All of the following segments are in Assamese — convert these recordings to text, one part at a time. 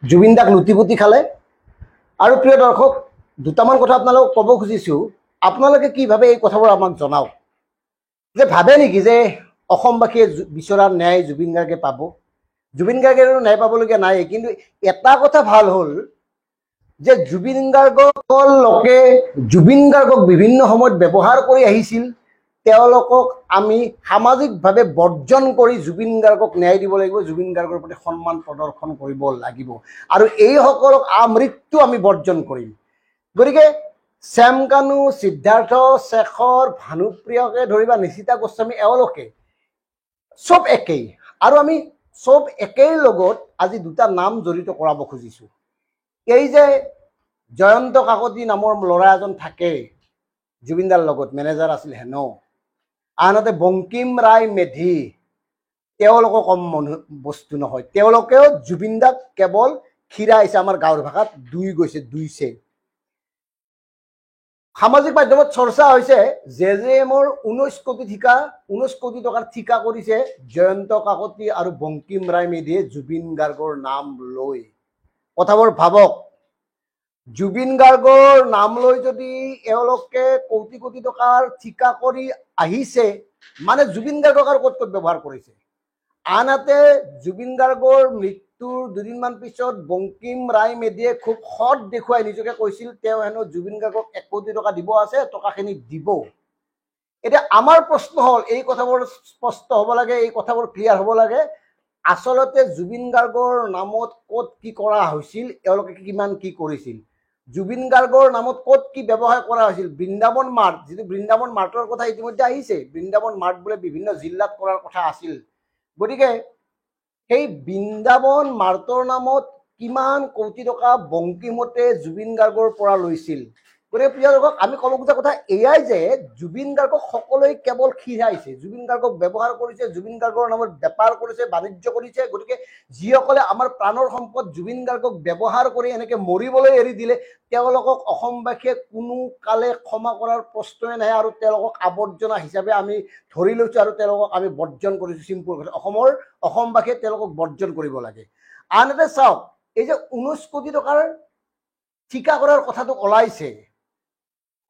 জুবিন দাক লুটিপুটি খালে। আৰু প্ৰিয় দৰ্শক, দুটামান কথা আপোনালোকক ক'ব খুজিছোঁ। আপোনালোকে কি ভাবে এই কথাবোৰ আমাক জনাওক। যে ভাবে নেকি যে অসমবাসীয়ে বিচৰা ন্যায় জুবিন গাৰ্গে পাব? জুবিন গাৰ্গে ন্যায় পাবলগীয়া নাই, কিন্তু এটা কথা ভাল হ'ল যে জুবিন গাৰ্গক লোকে জুবিন গাৰ্গক বিভিন্ন সময়ত ব্যৱহাৰ কৰি আহিছিল। তেওঁলোকক আমি সামাজিকভাৱে বৰ্জন কৰি জুবিন গাৰ্গক ন্যায় দিব লাগিব, জুবিন গাৰ্গৰ প্ৰতি সন্মান প্ৰদৰ্শন কৰিব লাগিব। আৰু এইসকলক আমৃত্যু আমি বৰ্জন কৰিম। গতিকে শ্যাম কানু, সিদ্ধাৰ্থ, শেখৰ, ভানুপ্ৰিয়কে ধৰি বা নিশিতা গোস্বামী, এওঁলোকে চব একেই। আৰু আমি চব একেই লগত আজি দুটা নাম জড়িত কৰাব খুজিছোঁ। এই যে জয়ন্ত কাকতি নামৰ ল'ৰা এজন থাকে জুবিনদাৰ লগত, মেনেজাৰ আছিল হেনো। আনহাতে বংকিম ৰায় মেধি, তেওঁলোকো কম বস্তু নহয়। তেওঁলোকেও জুবিন দাক কেৱল খীৰা আহিছে, আমাৰ গাঁৱৰ ভাষাত দুই গৈছে, দুইছে। সামাজিক মাধ্যমত চৰ্চা হৈছে JJMৰ 19 কোটি টকাৰ ঠিকা কৰিছে জয়ন্ত কাকতি আৰু বংকিম ৰায় মেধিয়ে জুবিন গাৰ্গৰ নাম লৈ। কথাবোৰ ভাবক, জুবিন গাৰ্গৰ নাম লৈ যদি এওঁলোকে কোটি কোটি টকাৰ ঠিকা কৰি আহিছে, মানে জুবিন গাৰ্গক আৰু ক'ত ক'ত ব্যৱহাৰ কৰিছে। আনহাতে জুবিন গাৰ্গৰ মৃত্যুৰ দুদিনমান পিছত বংকিম ৰায় মেধিয়ে খুব সৎ দেখুৱাই নিজকে কৈছিল তেওঁ হেনো জুবিন গাৰ্গক 1 কোটি টকা দিব আছে, টকাখিনি দিব। এতিয়া আমাৰ প্ৰশ্ন হ'ল, এই কথাবোৰ স্পষ্ট হ'ব লাগে, এই কথাবোৰ ক্লিয়াৰ হ'ব লাগে। আচলতে জুবিন গাৰ্গৰ নামত ক'ত কি কৰা হৈছিল, এওঁলোকে কিমান কি কৰিছিল, জুবিন গাৰ্গৰ নামত ক'ত কি ব্যৱহাৰ কৰা হৈছিল। বৃন্দাবন মাৰ্ট, যিটো বৃন্দাবন মাৰ্টৰ কথা ইতিমধ্যে আহিছে, বৃন্দাবন মাৰ্ট বোলে বিভিন্ন জিলাত কৰাৰ কথা আছিল। গতিকে সেই বৃন্দাবন মাৰ্টৰ নামত কিমান কোটি টকা বংকিমতে জুবিন গাৰ্গৰ পৰা লৈছিল। গতিকে প্ৰিয় দৰ্শক, আমি ক'ব খোজা কথা এয়াই যে জুবিন গাৰ্গক সকলোৱে কেৱল খীৰাইছে, জুবিন গাৰ্গক ব্যৱহাৰ কৰিছে, জুবিন গাৰ্গৰ নামত বেপাৰ কৰিছে, বাণিজ্য কৰিছে। গতিকে যিসকলে আমাৰ প্ৰাণৰ সম্পদ জুবিন গাৰ্গক ব্যৱহাৰ কৰি এনেকৈ মৰিবলৈ এৰি দিলে, তেওঁলোকক অসমবাসীয়ে কোনো কালে ক্ষমা কৰাৰ প্ৰশ্নই নাই। আৰু তেওঁলোকক আৱৰ্জনা হিচাপে আমি ধৰি লৈছোঁ আৰু তেওঁলোকক আমি বৰ্জন কৰিছোঁ। চিম্পুল কথা, অসমবাসীয়ে তেওঁলোকক বৰ্জন কৰিব লাগে। আনহাতে চাওক, এই যে 19 কোটি টকাৰ ঠিকা কৰাৰ কথাটো ওলাইছে,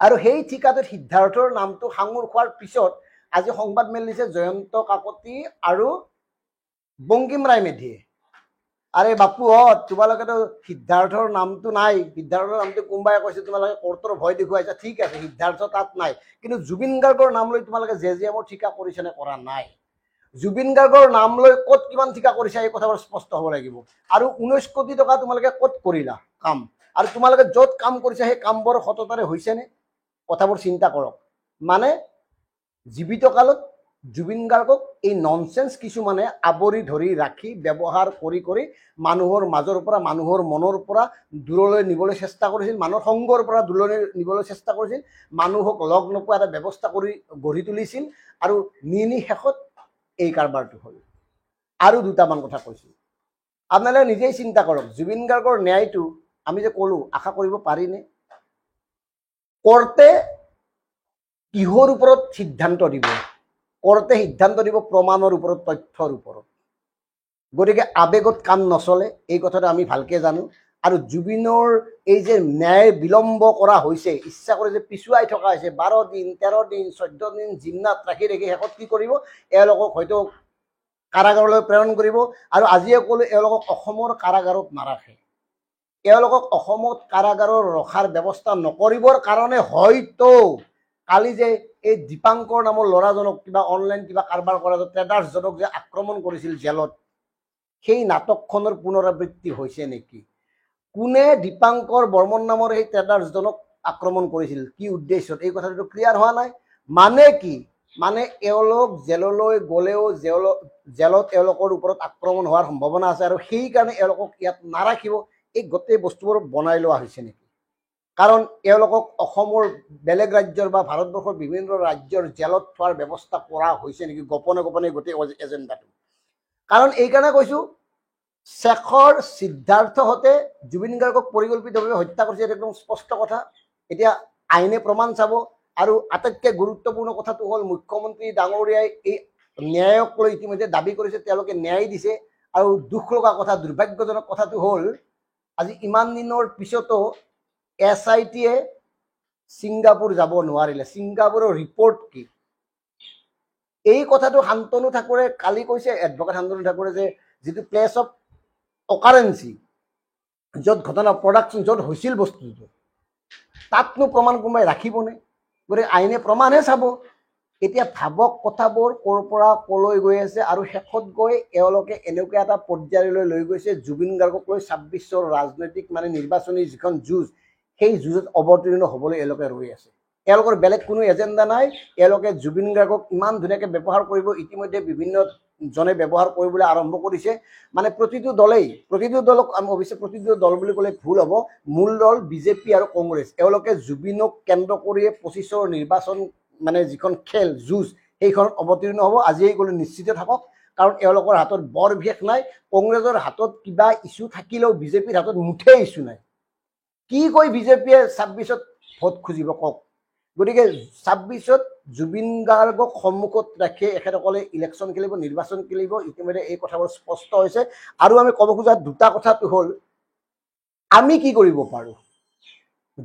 আৰু সেই ঠিকাটোত সিদ্ধাৰ্থৰ নামটো সাঙুৰ খোৱাৰ পিছত আজি সংবাদ মেলিছে জয়ন্ত কাকতি আৰু বংকিম ৰায় মেধিয়ে। আৰে বাপুহঁত, তোমালোকেতো সিদ্ধাৰ্থৰ নামটো নাই, সিদ্ধাৰ্থৰ নামটো কোনোবাই কৈছে তোমালোকে কোৰ্টৰ ভয় দেখুৱাইছা, ঠিক আছে, সিদ্ধাৰ্থ তাত নাই, কিন্তু জুবিন গাৰ্গৰ নাম লৈ তোমালোকে JJMৰ ঠিকা কৰিছে নে কৰা নাই? জুবিন গাৰ্গৰ নাম লৈ ক'ত কিমান ঠিকা কৰিছে, এই কথাবোৰ স্পষ্ট হ'ব লাগিব। আৰু 19 কোটি টকা তোমালোকে ক'ত কৰিলা কাম, আৰু তোমালোকে য'ত কাম কৰিছা সেই কামবোৰ সততাৰে হৈছেনে? কথাবোৰ চিন্তা কৰক। মানে জীৱিত কালত জুবিন গাৰ্গক এই ননচেন্স কিছুমানে আৱৰি ধৰি ৰাখি ব্যৱহাৰ কৰি কৰি মানুহৰ মাজৰ পৰা, মানুহৰ মনৰ পৰা দূৰলৈ নিবলৈ চেষ্টা কৰিছিল, মানুহৰ সংগৰ পৰা দূৰলৈ নিবলৈ চেষ্টা কৰিছিল, মানুহক লগ নোপোৱা এটা ব্যৱস্থা কৰি গঢ়ি তুলিছিল। আৰু শেষত এই কাৰবাৰটো হ'ল। আৰু দুটামান কথা কৈছোঁ, আপোনালোকে নিজেই চিন্তা কৰক, জুবিন গাৰ্গৰ ন্যায়টো আমি যে ক'লোঁ, আশা কৰিব পাৰিনে? কোৰ্টে কিহৰ ওপৰত সিদ্ধান্ত দিব? কোৰ্টে সিদ্ধান্ত দিব প্ৰমাণৰ ওপৰত, তথ্যৰ ওপৰত। গতিকে আৱেগত কাম নচলে, এই কথাটো আমি ভালকৈ জানো। আৰু জুবিনৰ এই যে ন্যায় বিলম্ব কৰা হৈছে, ইচ্ছা কৰি যে পিছুৱাই থকা হৈছে, 12 দিন, 13 দিন, 14 দিন জিম্মাত ৰাখি ৰাখি শেষত কি কৰিব, এওঁলোকক হয়তো কাৰাগাৰলৈ প্ৰেৰণ কৰিব। আৰু আজিয়ে ক'লোঁ, এওঁলোকক অসমৰ কাৰাগাৰত নাৰাখে, এওঁলোকক অসমত কাৰাগাৰৰ ৰখাৰ ব্যৱস্থা নকৰিবৰ কাৰণে হয়তো কালি যে এই দীপাংকৰ নামৰ ল'ৰাজনক কিবা অনলাইন কিবা কাৰবাৰ কৰা ট্ৰেডাৰ্ছজনক যে আক্ৰমণ কৰিছিল জেলত, সেই নাটকখনৰ পুনৰাবৃত্তি হৈছে নেকি? কোনে দীপাংকৰ বৰ্মন নামৰ সেই ট্ৰেডাৰ্ছজনক আক্ৰমণ কৰিছিল, কি উদ্দেশ্যত, এই কথাটো ক্লিয়াৰ হোৱা নাই। মানে কি, মানে এওঁলোক জেললৈ গ'লেও জেলত এওঁলোকৰ ওপৰত আক্ৰমণ হোৱাৰ সম্ভাৱনা আছে, আৰু সেইকাৰণে এওঁলোকক ইয়াত নাৰাখিব। এই গোটেই বস্তুবোৰ বনাই লোৱা হৈছে নেকি? কাৰণ এওঁলোকক অসমৰ বেলেগ ৰাজ্যৰ বা ভাৰতবৰ্ষৰ বিভিন্ন ৰাজ্যৰ জেলত থোৱাৰ ব্যৱস্থা কৰা হৈছে নেকি গোপনে গোপনে গোটেই এজেণ্ডাটো? কাৰণ এইকাৰণে কৈছোঁ, শেখৰ, সিদ্ধাৰ্থহঁতে জুবিন গাৰ্গক পৰিকল্পিতভাৱে হত্যা কৰিছে, এইটো একদম স্পষ্ট কথা। এতিয়া আইনে প্ৰমাণ চাব। আৰু আটাইতকৈ গুৰুত্বপূৰ্ণ কথাটো হ'ল, মুখ্যমন্ত্ৰী ডাঙৰীয়াই এই ন্যায়ক লৈ ইতিমধ্যে দাবী কৰিছে তেওঁলোকে ন্যায় দিছে। আৰু দুখ লগা কথা, দুৰ্ভাগ্যজনক কথাটো হ'ল, আজি ইমান দিনৰ পিছতো SIT-য়ে ছিংগাপুৰ যাব নোৱাৰিলে। ছিংগাপুৰৰ ৰিপৰ্ট কি? এই কথাটো শান্তনু ঠাকুৰে কালি কৈছে, এডভকেট শান্তনু ঠাকুৰে, যে যিটো প্লেচ অফ অকাৰেঞ্চি, য'ত ঘটনা প্ৰডাকশ্যন, য'ত হৈছিল বস্তুটো, তাতনো প্ৰমাণ কোনোবাই ৰাখিবনে? গতিকে আইনে প্ৰমাণহে চাব। এতিয়া ভাবক কথাবোৰ ক'ৰ পৰা ক'লৈ গৈ আছে, আৰু শেষত গৈ এওঁলোকে এনেকুৱা এটা পৰ্যায়লৈ লৈ গৈছে, জুবিন গাৰ্গক লৈ 26ৰ ৰাজনৈতিক নিৰ্বাচনী যিখন যুঁজ, সেই যুঁজত অৱতীৰ্ণ হ'বলৈ এওঁলোকে ৰৈ আছে। এওঁলোকৰ বেলেগ কোনো এজেণ্ডা নাই। এওঁলোকে জুবিন গাৰ্গক ইমান ধুনীয়াকৈ ব্যৱহাৰ কৰিব, ইতিমধ্যে বিভিন্ন জনে ব্যৱহাৰ কৰিবলৈ আৰম্ভ কৰিছে। প্ৰতিটো দলেই, প্ৰতিটো দলক অৱশ্যে প্ৰতিটো দল বুলি ক'লে ভুল হ'ব, মূল দল বিজেপি আৰু কংগ্ৰেছ, এওঁলোকে জুবিনক কেন্দ্ৰ কৰিয়ে 25ৰ নিৰ্বাচন যিখন খেল যুঁজ, সেইখনত অৱতীৰ্ণ হ'ব। আজিয়েই গ'লে নিশ্চিত থাকক, কাৰণ এওঁলোকৰ হাতত বৰ বিশেষ নাই। কংগ্ৰেছৰ হাতত কিবা ইছ্যু থাকিলেও বিজেপিৰ হাতত মুঠেই ইছ্যু নাই। কি কৈ বিজেপিয়ে 26ত ভোট খুজিব কওক? গতিকে 26ত জুবিন গাৰ্গক সন্মুখত ৰাখি এখেতসকলে ইলেকশ্যন খেলিব, নিৰ্বাচন খেলিব। ইতিমধ্যে এই কথাবোৰ স্পষ্ট হৈছে। আৰু আমি ক'ব খোজা দুটা কথাটো হ'ল, আমি কি কৰিব পাৰোঁ?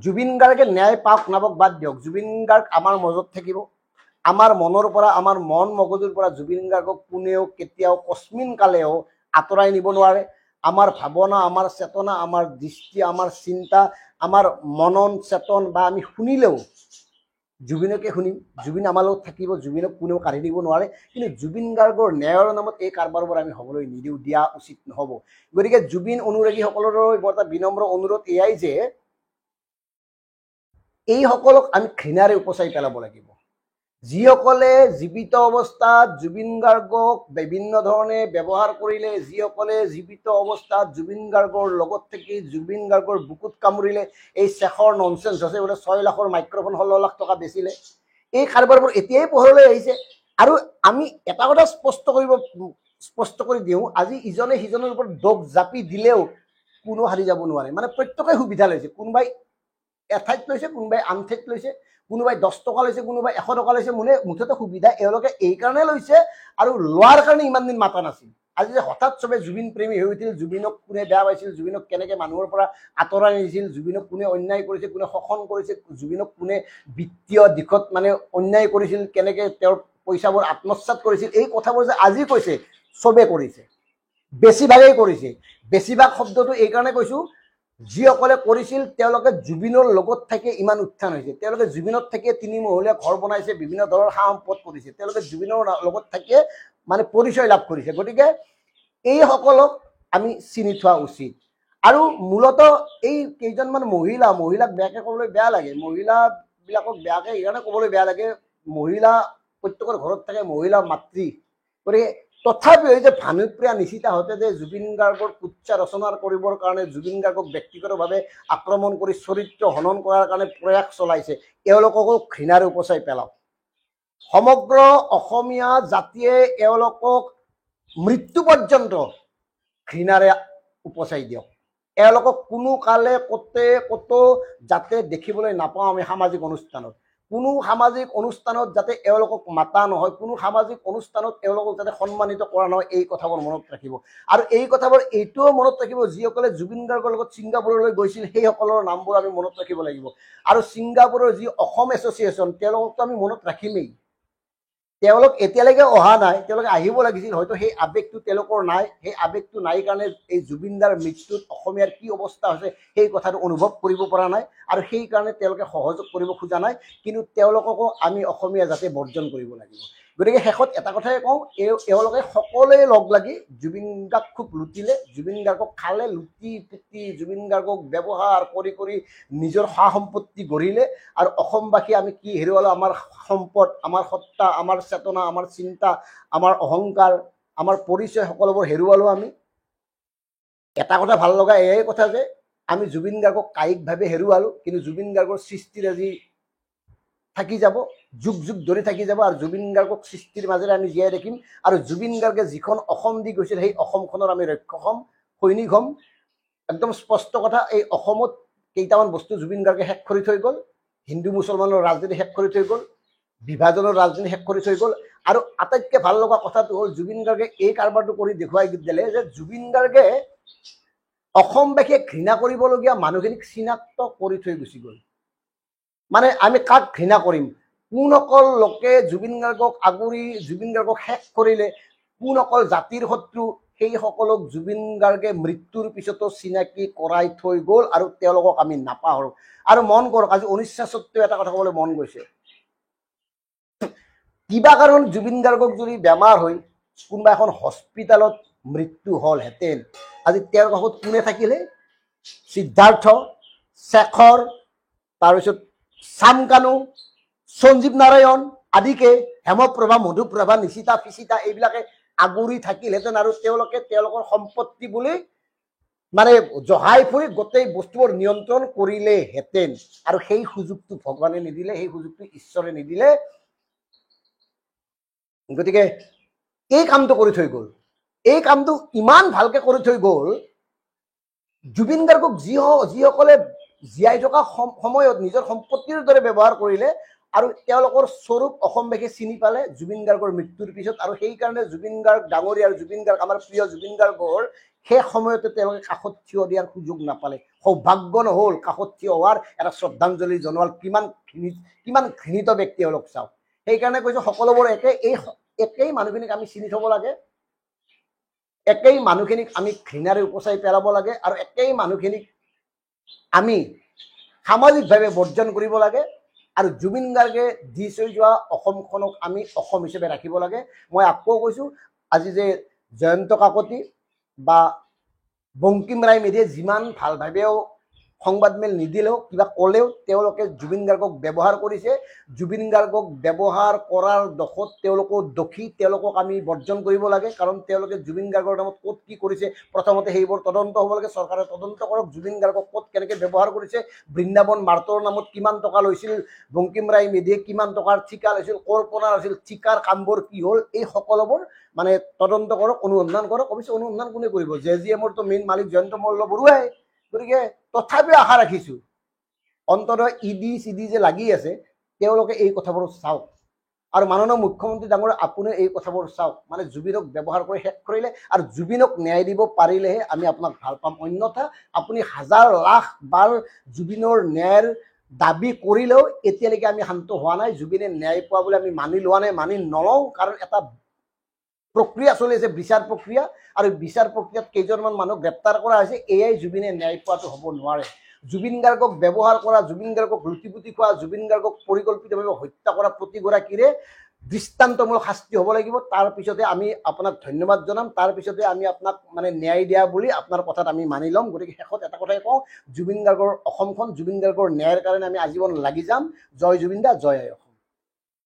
জুবিন গাৰ্গে ন্যায় পাওক নাপাওক বাদ দিয়ক, জুবিন গাৰ্গ আমাৰ মাজত থাকিব। আমাৰ মনৰ পৰা, আমাৰ মন মগজুৰ পৰা জুবিন গাৰ্গক কোনেও কেতিয়াও কস্মিন কালেও আঁতৰাই নিব নোৱাৰে। আমাৰ ভাৱনা, আমাৰ চেতনা, আমাৰ দৃষ্টি, আমাৰ চিন্তা, আমাৰ মনন চেতন বা আমি শুনিলেও জুবিনকে শুনিম, জুবিন আমাৰ লগত থাকিব, জুবিনক কোনেও কাঢ়ি দিব নোৱাৰে। কিন্তু জুবিন গাৰ্গৰ ন্যায়ৰ নামত এই কাৰবাৰবোৰ আমি হ'বলৈ নিদিওঁ, দিয়া উচিত নহ'ব। গতিকে জুবিন অনুৰাগীসকলৰো এটা বিনম্ৰ অনুৰোধ এয়াই যে এইসকলক আমি ঘৃণাৰে উপচাই পেলাব লাগিব। যিসকলে জীৱিত অৱস্থাত জুবিন গাৰ্গক বিভিন্ন ধৰণে ব্যৱহাৰ কৰিলে, যিসকলে জীৱিত অৱস্থাত জুবিন গাৰ্গৰ লগত থাকি জুবিন গাৰ্গৰ বুকুত কামুৰিলে, এই শেষৰ ননচেন্স হৈছে বোলে 6 লাখৰ মাইক্ৰফোন 16 লাখ টকা বেচিলে, এই কাৰবাৰবোৰ এতিয়াই পোহৰলৈ আহিছে। আৰু আমি এটা কথা স্পষ্ট কৰি দিওঁ, আজি ইজনে সিজনৰ ওপৰত দোষ জাপি দিলেও কোনো হাৰি যাব নোৱাৰে। প্ৰত্যেকে সুবিধা লৈছে, কোনোবাই এঠাইত লৈছে, কোনোবাই আন ঠাইত লৈছে, কোনোবাই 10 টকা লৈছে, কোনোবাই 100 টকা লৈছে। মুঠতে সুবিধা এওঁলোকে এই কাৰণে লৈছে, আৰু লোৱাৰ কাৰণে ইমান দিন মাতা নাছিল। আজি যে হঠাৎ চবে জুবিন প্ৰেমী হৈ উঠিল, জুবিনক কোনে বেয়া পাইছিল, জুবিনক কেনেকৈ মানুহৰ পৰা আঁতৰাই নিছিল, জুবিনক কোনে অন্যায় কৰিছে, কোনে শোষণ কৰিছে, জুবিনক কোনে বিত্তীয় দিশত অন্যায় কৰিছিল, কেনেকৈ তেওঁৰ পইচাবোৰ আত্মসাৎ কৰিছিল, এই কথাবোৰ যে আজি কৈছে, চবে কৰিছে, বেছিভাগেই কৰিছে। বেছিভাগ শব্দটো এই কাৰণে কৈছোঁ, যিসকলে কৰিছিল তেওঁলোকে জুবিনৰ লগত থাকি ইমান উত্থান হৈছে। তেওঁলোকে জুবিনত থাকিয়ে 3 মহলীয়া ঘৰ বনাইছে, বিভিন্ন ধৰণৰ সা সম্পদ কৰিছে, তেওঁলোকে জুবিনৰ লগত থাকিয়ে পৰিচয় লাভ কৰিছে। গতিকে এইসকলক আমি চিনি থোৱা উচিত। আৰু মূলতঃ এই কেইজনমান মহিলাক বেয়াকৈ ক'বলৈ বেয়া লাগে। মহিলাবিলাকক বেয়াকৈ এইকাৰণে ক'বলৈ বেয়া লাগে, মহিলা প্ৰত্যেকৰ ঘৰত থাকে, মহিলা মাতৃ। গতিকে তথাপিও এই যে ভানুপ্ৰিয়া নিশিতাহঁতে যে জুবিন গাৰ্গৰ কুৎসা ৰচনা কৰিবৰ কাৰণে, জুবিন গাৰ্গক ব্যক্তিগতভাৱে আক্ৰমণ কৰি চৰিত্ৰ হনন কৰাৰ কাৰণে প্ৰয়াস চলাইছে, এওঁলোককো ঘৃণাৰে উপচাই পেলাওক। সমগ্ৰ অসমীয়া জাতিয়ে এওঁলোকক মৃত্যু পৰ্যন্ত ঘৃণাৰে উপচাই দিয়ক। এওঁলোকক কোনো কালে ক'তো যাতে দেখিবলৈ নাপাওঁ আমি সামাজিক অনুষ্ঠানত। কোনো সামাজিক অনুষ্ঠানত যাতে এওঁলোকক মাতা নহয়, কোনো সামাজিক অনুষ্ঠানত এওঁলোকক যাতে সন্মানিত কৰা নহয়, এই কথাবোৰ মনত ৰাখিব। আৰু এই কথাবোৰ এইটোও মনত ৰাখিব, যিসকলে জুবিন গাৰ্গৰ লগত ছিংগাপুৰলৈ গৈছিল সেইসকলৰ নামবোৰ আমি মনত ৰাখিব লাগিব। আৰু ছিংগাপুৰৰ যি অসম এছ'চিয়েশ্যন, তেওঁলোকতো আমি মনত ৰাখিমেই। তেওঁলোক এতিয়ালৈকে অহা নাই, তেওঁলোকে আহিব লাগিছিল, হয়তো সেই আৱেগটো তেওঁলোকৰ নাই। সেই আৱেগটো নাই কাৰণে এই জুবিনদাৰ মৃত্যুত অসমীয়াৰ কি অৱস্থা হৈছে সেই কথাটো অনুভৱ কৰিব পৰা নাই, আৰু সেইকাৰণে তেওঁলোকে সহযোগ কৰিব খোজা নাই। কিন্তু তেওঁলোককো আমি অসমীয়া জাতিয়ে বৰ্জন কৰিব লাগিব। গতিকে শেষত এটা কথাই কওঁ, এওঁলোকে সকলোৱে লগ লাগি জুবিন গাৰ্গক খুব লুটিলে, জুবিন গাৰ্গক খালে, লুটি পুতি জুবিন গাৰ্গক ব্যৱহাৰ কৰি নিজৰ সা সম্পত্তি গঢ়িলে। আৰু অসমবাসী আমি কি হেৰুৱালোঁ? আমাৰ সম্পদ, আমাৰ সত্তা, আমাৰ চেতনা, আমাৰ চিন্তা, আমাৰ অহংকাৰ, আমাৰ পৰিচয় সকলোবোৰ হেৰুৱালোঁ আমি। এটা কথা ভাল লগা এয়াই কথা যে আমি জুবিন গাৰ্গক কায়িকভাৱে হেৰুৱালোঁ, কিন্তু জুবিন গাৰ্গৰ সৃষ্টিৰ আজি থাকি যাব, যুগ যুগ ধৰি থাকি যাব। আৰু জুবিন গাৰ্গক সৃষ্টিৰ মাজেৰে আমি জীয়াই ৰাখিম। আৰু জুবিন গাৰ্গে যিখন অসম দি গৈছিল, সেই অসমখনৰ আমি ৰক্ষক হ'ম, সৈনিক হ'ম। একদম স্পষ্ট কথা, এই অসমত কেইটামান বস্তু জুবিন গাৰ্গে শেষ কৰি থৈ গ'ল। হিন্দু মুছলমানৰ ৰাজনীতি শেষ কৰি থৈ গ'ল, বিভাজনৰ ৰাজনীতি শেষ কৰি থৈ গ'ল। আৰু আটাইতকৈ ভাল লগা কথাটো হ'ল, জুবিন গাৰ্গে এই কাৰবাৰটো কৰি দেখুৱাই দিলে যে জুবিন গাৰ্গে অসমবাসীয়ে ঘৃণা কৰিবলগীয়া মানুহখিনিক চিনাক্ত কৰি থৈ গুচি গ'ল। মানে আমি কাক ঘৃণা কৰিম? কোনসকল লোকে জুবিন গাৰ্গক আগুৰি জুবিন গাৰ্গক শেষ কৰিলে, কোনসকল জাতিৰ শত্ৰু, সেই সকলক জুবিন গাৰ্গে মৃত্যুৰ পিছতো চিনাকি কৰাই থৈ গ'ল আৰু তেওঁলোকক আমি নাপাহৰোঁ। আৰু মন কৰক, আজি 19 স্বত্বেও এটা কথা ক'বলৈ মন গৈছে। কিবা কাৰণ জুবিন গাৰ্গক যদি বেমাৰ হৈ কোনোবা এখন হস্পিটেলত মৃত্যু হ'লহেঁতেন, আজি তেওঁৰ কাষত কোনে থাকিলে? সিদ্ধাৰ্থ, শেখৰ, তাৰপিছত চামকানু, সঞ্জীৱ নাৰায়ণ আদিকে, হেমপ্ৰভা, মধুপ্ৰভা, নিশিতা, ফিচিতা এইবিলাকে আগুৰি থাকিলহেঁতেন আৰু তেওঁলোকে তেওঁলোকৰ সম্পত্তি বুলি মানে জহাই ফুৰি গোটেই বস্তুবোৰ নিয়ন্ত্ৰণ কৰিলেহেঁতেন। আৰু সেই সুযোগটো ভগৱানে নিদিলে, সেই সুযোগটো ঈশ্বৰে নিদিলে। গতিকে এই কামটো কৰি থৈ গ'ল। এই কামটো ইমান ভালকে কৰি থৈ গ'ল, জুবিন গাৰ্গক যিসকলে জীয়াই থকা সময়ত নিজৰ সম্পত্তিৰ দৰে ব্যৱহাৰ কৰিলে আৰু তেওঁলোকৰ স্বৰূপ অসমবাসীয়ে চিনি পালে জুবিন গাৰ্গৰ মৃত্যুৰ পিছত। আৰু সেইকাৰণে জুবিন গাৰ্গ ডাঙৰীয়া আৰু জুবিন গাৰ্গ আমাৰ প্ৰিয় জুবিন গাৰ্গৰ সেই সময়তে তেওঁলোকে কাষত থিয় দিয়াৰ সুযোগ নাপালে, সৌভাগ্য নহ'ল কাষত থিয় হোৱাৰ, এটা শ্ৰদ্ধাঞ্জলি জনোৱাৰ। কিমান ঘৃণিত ব্যক্তি এওঁলোক চাওক। সেইকাৰণে কৈছোঁ সকলোবোৰ একেই মানুহখিনিক আমি চিনি থ'ব লাগে, একেই মানুহখিনিক আমি ঘৃণাৰে উপচাই পেলাব লাগে আৰু একেই মানুহখিনিক আমি সামাজিকভাৱে বৰ্জন কৰিব লাগে। আৰু জুবিন গাৰ্গে দি থৈ যোৱা অসমখনক আমি অসম হিচাপে ৰাখিব লাগে। মই আকৌ কৈছোঁ, আজি যে জয়ন্ত কাকতি বা বংকিম ৰায় মেধিয়ে যিমান ভালভাৱেও সংবাদমেল নিদিলেও, কিবা ক'লেও, তেওঁলোকে জুবিন গাৰ্গক ব্যৱহাৰ কৰিছে। জুবিন গাৰ্গক ব্যৱহাৰ কৰাৰ দোষত তেওঁলোকক দোষী, তেওঁলোকক আমি বৰ্জন কৰিব লাগে। কাৰণ তেওঁলোকে জুবিন গাৰ্গৰ নামত ক'ত কি কৰিছে প্ৰথমতে সেইবোৰ তদন্ত হ'ব লাগে, চৰকাৰে তদন্ত কৰক। জুবিন গাৰ্গক ক'ত কেনেকৈ ব্যৱহাৰ কৰিছে, বৃন্দাবন মাৰ্টৰ নামত কিমান টকা লৈছিল বংকিম ৰায় মেধিয়ে, কিমান টকাৰ ঠিকা লৈছিল, ক'ৰ পৰা লৈছিল, ঠিকাৰ কামবোৰ কি হ'ল, এই সকলোবোৰ মানে তদন্ত কৰক, অনুসন্ধান কৰক। অৱশ্যে অনুসন্ধান কোনে কৰিব? JGMৰতো মেইন মালিক জয়ন্ত মল্ল বৰুৱাই। গতিকে তথাপিও আশা ৰাখিছোঁ অন্ততঃ ইডি যে লাগি আছে তেওঁলোকে এই কথাবোৰ চাওক। আৰু মাননীয় মুখ্যমন্ত্ৰী ডাঙৰ আপুনি এই কথাবোৰ চাওক। মানে জুবিনক ব্যৱহাৰ কৰি শেষ কৰিলে আৰু জুবিনক ন্যায় দিব পাৰিলেহে আমি আপোনাক ভাল পাম। অন্যথা আপুনি হাজাৰ লাখ বাৰ জুবিনৰ ন্যায়ৰ দাবী কৰিলেও এতিয়ালৈকে আমি শান্ত হোৱা নাই। জুবিনে ন্যায় পোৱা বুলি আমি মানি লোৱা নাই, মানি নলওঁ। কাৰণ এটা প্ৰক্ৰিয়া চলি আছে, বিচাৰ প্ৰক্ৰিয়া, আৰু বিচাৰ প্ৰক্ৰিয়াত কেইজনমান মানুহ গ্ৰেপ্তাৰ কৰা হৈছে। এয়াই জুবিনে ন্যায় পোৱাটো হ'ব নোৱাৰে। জুবিন গাৰ্গক ব্যৱহাৰ কৰা, জুবিন গাৰ্গক লুটিপুটি খোৱা, জুবিন গাৰ্গক পৰিকল্পিতভাৱে হত্যা কৰা প্ৰতিগৰাকীৰে দৃষ্টান্তমূলক শাস্তি হ'ব লাগিব। তাৰপিছতে আমি আপোনাক ধন্যবাদ জনাম, তাৰপিছতে আমি আপোনাক মানে ন্যায় দিয়া বুলি আপোনাৰ কথাত আমি মানি ল'ম। গতিকে শেষত এটা কথাই কওঁ, জুবিন গাৰ্গৰ অসমখন, জুবিন গাৰ্গৰ ন্যায়ৰ কাৰণে আমি আজীৱন লাগি যাম। জয় জুবিন দা, জয় আই অসম।